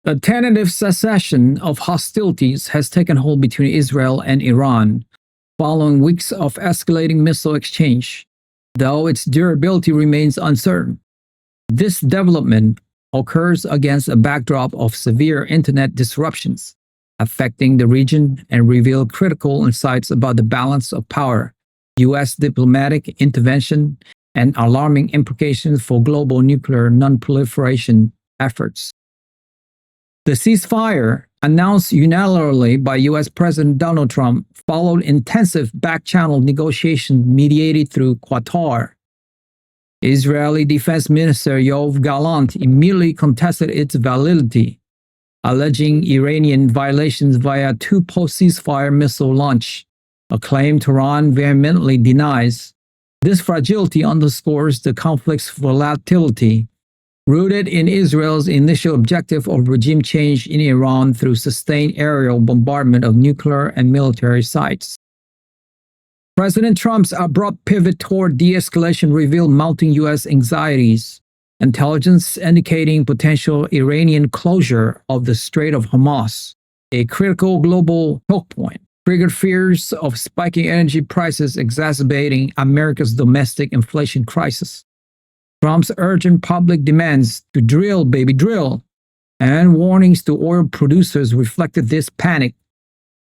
A tentative cessation of hostilities has taken hold between Israel and Iran, following weeks of escalating missile exchange, though its durability remains uncertain. This development occurs against a backdrop of severe internet disruptions affecting the region and reveal critical insights about the balance of power, U.S. diplomatic intervention, and alarming implications for global nuclear non-proliferation efforts. The ceasefire, announced unilaterally by U.S. President Donald Trump, followed intensive back-channel negotiations mediated through Qatar. Israeli Defense Minister Yoav Gallant immediately contested its validity, alleging Iranian violations via two post-ceasefire missile launch, a claim Tehran vehemently denies. This fragility underscores the conflict's volatility, rooted in Israel's initial objective of regime change in Iran through sustained aerial bombardment of nuclear and military sites. President Trump's abrupt pivot toward de-escalation revealed mounting U.S. anxieties, intelligence indicating potential Iranian closure of the Strait of Hormuz, a critical global choke point, triggered fears of spiking energy prices exacerbating America's domestic inflation crisis. Trump's urgent public demands to drill, baby, drill, and warnings to oil producers reflected this panic.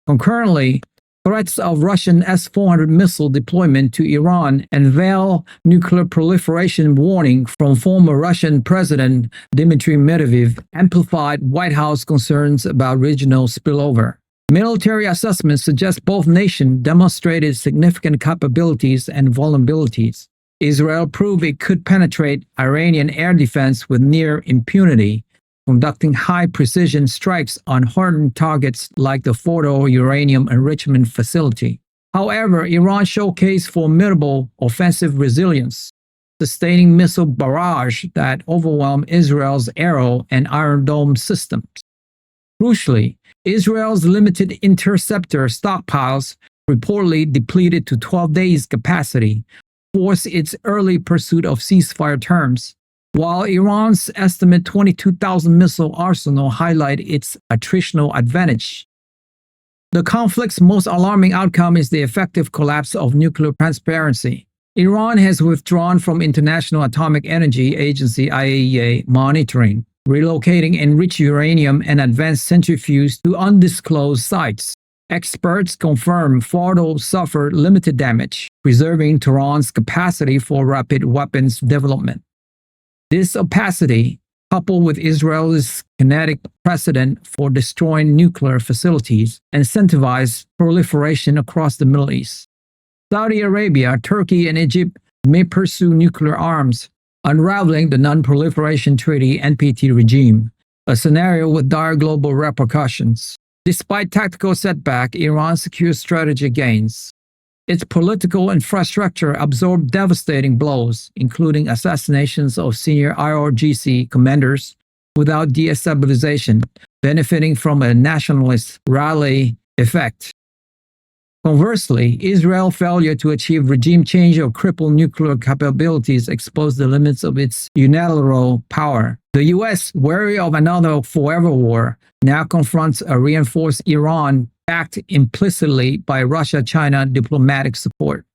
Concurrently, threats of Russian S-400 missile deployment to Iran unveil nuclear proliferation warning from former Russian President Dmitry Medvedev amplified White House concerns about regional spillover. Military assessments suggest both nations demonstrated significant capabilities and vulnerabilities. Israel proved it could penetrate Iranian air defense with near impunity, conducting high-precision strikes on hardened targets like the Fordo uranium enrichment facility. However, Iran showcased formidable offensive resilience, sustaining missile barrage that overwhelmed Israel's Arrow and Iron Dome systems. Crucially, Israel's limited interceptor stockpiles, reportedly depleted to 12 days capacity, forced its early pursuit of ceasefire terms, while Iran's estimate 22,000 missile arsenal highlight its attritional advantage. The conflict's most alarming outcome is the effective collapse of nuclear transparency. Iran has withdrawn from International Atomic Energy Agency (IAEA) monitoring, relocating enriched uranium and advanced centrifuges to undisclosed sites. Experts confirm Fordo suffered limited damage, preserving Tehran's capacity for rapid weapons development. This opacity, coupled with Israel's kinetic precedent for destroying nuclear facilities, incentivized proliferation across the Middle East. Saudi Arabia, Turkey, and Egypt may pursue nuclear arms, unraveling the Non-Proliferation Treaty (NPT) regime, a scenario with dire global repercussions. Despite tactical setback, Iran's secure strategy gains. Its political infrastructure absorbed devastating blows, including assassinations of senior IRGC commanders without destabilization, benefiting from a nationalist rally effect. Conversely, Israel's failure to achieve regime change or cripple nuclear capabilities exposed the limits of its unilateral power. The U.S., wary of another forever war, now confronts a reinforced Iran backed implicitly by Russia-China diplomatic support.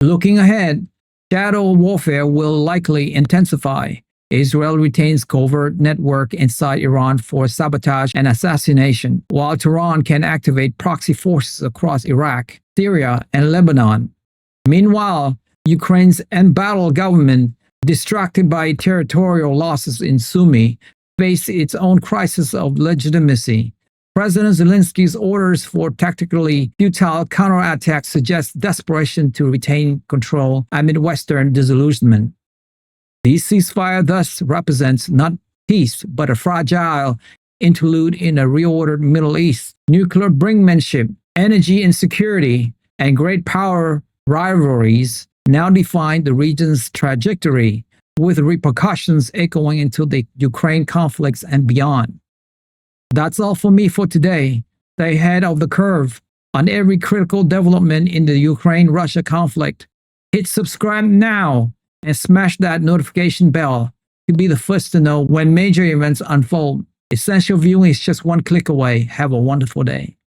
Looking ahead, shadow warfare will likely intensify. Israel retains covert network inside Iran for sabotage and assassination, while Tehran can activate proxy forces across Iraq, Syria, and Lebanon. Meanwhile, Ukraine's embattled government, distracted by territorial losses in Sumy, faced its own crisis of legitimacy. President Zelensky's orders for tactically futile counterattacks suggest desperation to retain control amid Western disillusionment. The ceasefire thus represents not peace, but a fragile interlude in a reordered Middle East. Nuclear brinkmanship, energy insecurity, and great power rivalries now define the region's trajectory, with repercussions echoing into the Ukraine conflicts and beyond. That's all for me for today. Stay ahead of the curve on every critical development in the Ukraine-Russia conflict. Hit subscribe now and smash that notification bell to be the first to know when major events unfold. Essential viewing is just one click away. Have a wonderful day.